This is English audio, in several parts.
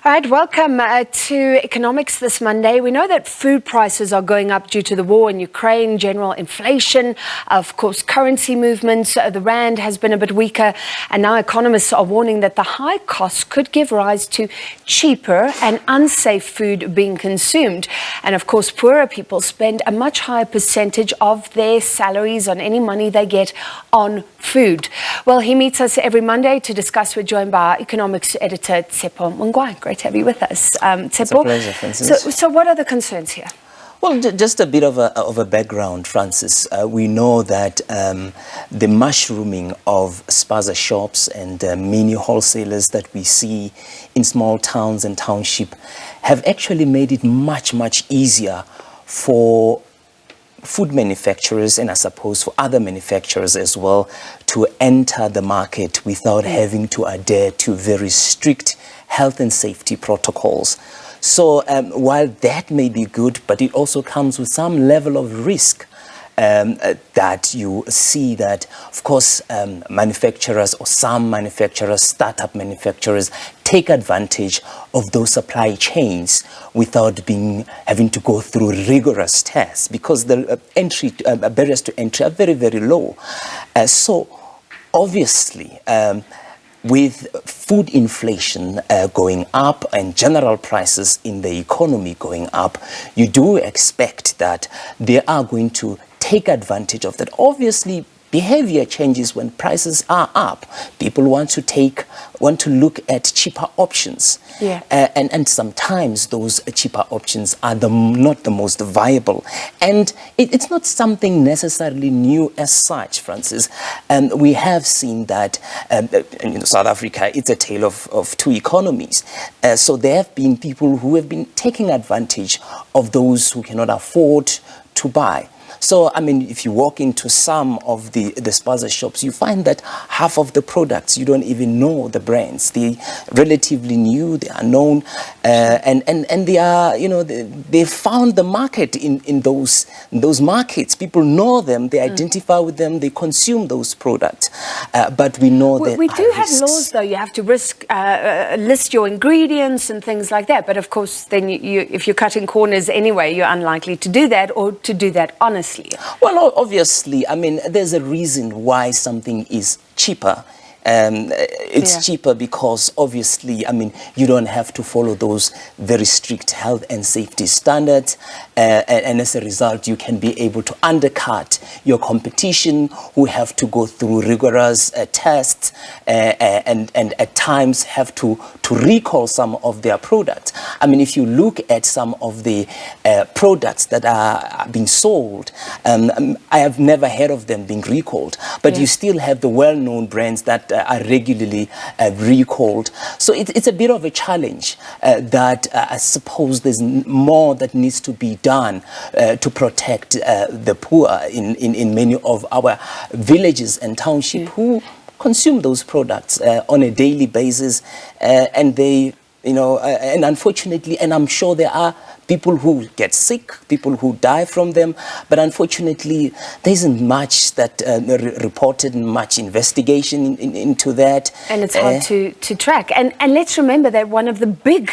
All right, welcome to Economics this Monday. We know that food prices are going up due to the war in Ukraine, general inflation, of course, currency movements. The rand has been a bit weaker, and now economists are warning that the high costs could give rise to cheaper and unsafe food being consumed. And of course, poorer people spend a much higher percentage of their salaries on any money they get on food. Well, he meets us every Monday to discuss. We're joined by our economics editor, Tshepo Mongoai. Great to have you with us. Tshepo. It's a pleasure, Francis. So what are the concerns here? Well, just a bit of a background, Francis. We know that the mushrooming of spaza shops and mini wholesalers that we see in small towns and township have actually made it much, much easier for food manufacturers, and I suppose for other manufacturers as well, to enter the market without having to adhere to very strict health and safety protocols. So while that may be good, but it also comes with some level of risk that you see that, of course, manufacturers or some manufacturers, startup manufacturers, take advantage of those supply chains without having to go through rigorous tests, because the barriers to entry are very, very low. So obviously, with food inflation going up and general prices in the economy going up, you do expect that they are going to take advantage of that. Obviously, behavior changes when prices are up. People want to look at cheaper options. Yeah. And sometimes those cheaper options are not the most viable. And it's not something necessarily new as such, Francis. We have seen that in South Africa, it's a tale of two economies. So there have been people who have been taking advantage of those who cannot afford to buy. So, I mean, if you walk into some of the spaza shops, you find that half of the products, you don't even know the brands. They're relatively new, they are known, and they are, they found the market in those markets. People know them, they identify with them, they consume those products. But we know that we do have laws, though. You have to list your ingredients and things like that. But of course, then if you're cutting corners anyway, you're unlikely to do that, or to do that honestly. Well, obviously, I mean, there's a reason why something is cheaper. It's cheaper because obviously, I mean, you don't have to follow those very strict health and safety standards. And as a result, you can be able to undercut your competition who have to go through rigorous tests and at times have to recall some of their products. I mean, if you look at some of the products that are being sold, I have never heard of them being recalled, but you still have the well-known brands that are regularly recalled. So it's a bit of a challenge that I suppose there's more that needs to be done to protect the poor in many of our villages and townships who consume those products on a daily basis, and they, and unfortunately, and I'm sure there are people who get sick, people who die from them, but unfortunately, there isn't much that reported, much investigation into that. And it's hard to track. And let's remember that one of the big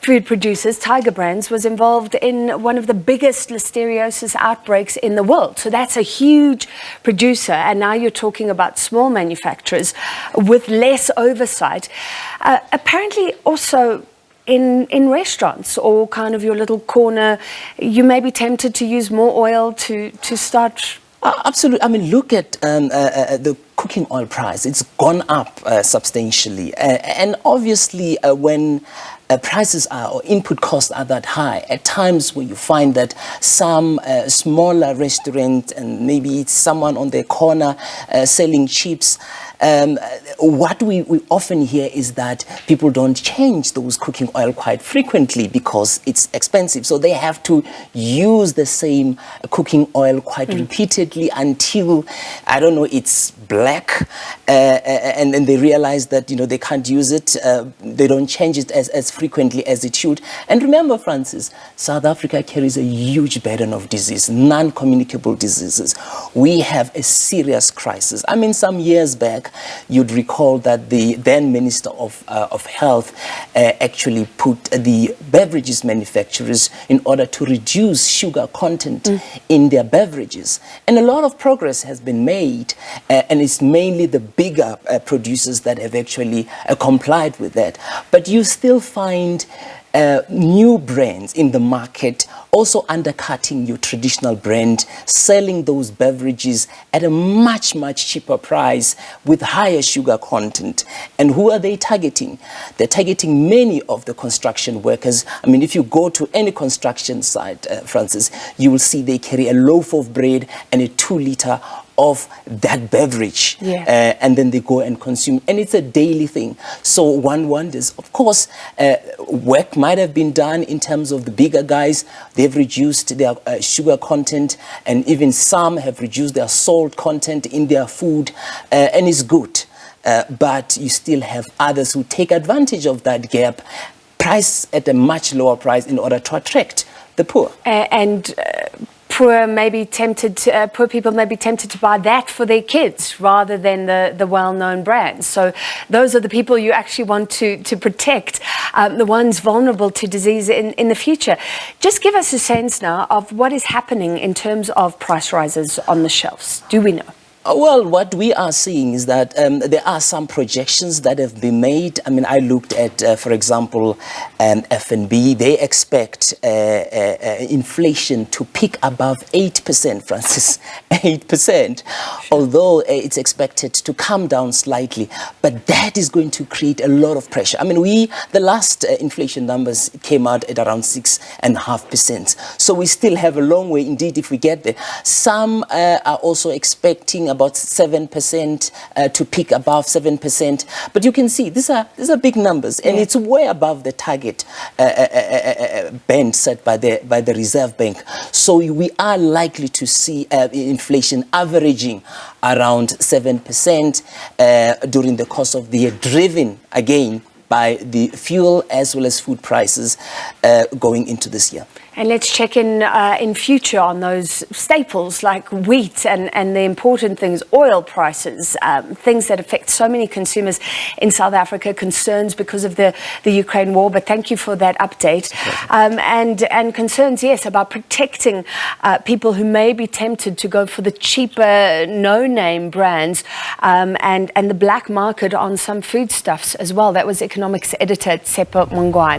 food producers, Tiger Brands, was involved in one of the biggest listeriosis outbreaks in the world. So that's a huge producer. And now you're talking about small manufacturers with less oversight. Apparently also, in restaurants or kind of your little corner, you may be tempted to use more oil to start. Absolutely. I mean, look at the cooking oil price. It's gone up substantially. And obviously, when prices or input costs are that high, at times where you find that some smaller restaurant and maybe it's someone on the corner selling chips, what we often hear is that people don't change those cooking oil quite frequently because it's expensive. So they have to use the same cooking oil quite repeatedly until, I don't know, it's black back and they realize that, they can't use it. They don't change it as frequently as it should. And remember, Francis, South Africa carries a huge burden of disease, non-communicable diseases. We have a serious crisis. I mean, some years back, you'd recall that the then Minister of Health actually put the beverages manufacturers in order to reduce sugar content in their beverages. And a lot of progress has been made, and it's mainly the bigger producers that have actually complied with that. But you still find new brands in the market also undercutting your traditional brand, selling those beverages at a much, much cheaper price with higher sugar content. And who are they targeting? They're targeting many of the construction workers. I mean, if you go to any construction site, Francis, you will see they carry a loaf of bread and a 2-liter of that beverage, and then they go and consume, and it's a daily thing. So one wonders, of course, work might have been done in terms of the bigger guys. They've reduced their sugar content, and even some have reduced their salt content in their food, and it's good. But you still have others who take advantage of that gap, price at a much lower price in order to attract the poor. Poor people may be tempted to buy that for their kids rather than the well-known brands. So those are the people you actually want to protect, the ones vulnerable to disease in the future. Just give us a sense now of what is happening in terms of price rises on the shelves. Do we know? Well, what we are seeing is that there are some projections that have been made. I mean, I looked at, for example, F&B. They expect inflation to peak above 8%, Francis, 8%, although it's expected to come down slightly. But that is going to create a lot of pressure. I mean, the last inflation numbers came out at around 6.5%. So we still have a long way, indeed, if we get there. Some are also expecting about 7% to peak above 7%. But you can see these are big numbers, and it's way above the target band set by the Reserve Bank. So we are likely to see inflation averaging around 7% during the course of the year, driven again by the fuel as well as food prices going into this year. And let's check in future on those staples like wheat and the important things, oil prices, things that affect so many consumers in South Africa, concerns because of the Ukraine war. But thank you for that update. And concerns, yes, about protecting people who may be tempted to go for the cheaper, no-name brands and the black market on some foodstuffs as well. That was economics editor Tshepo Mongoai.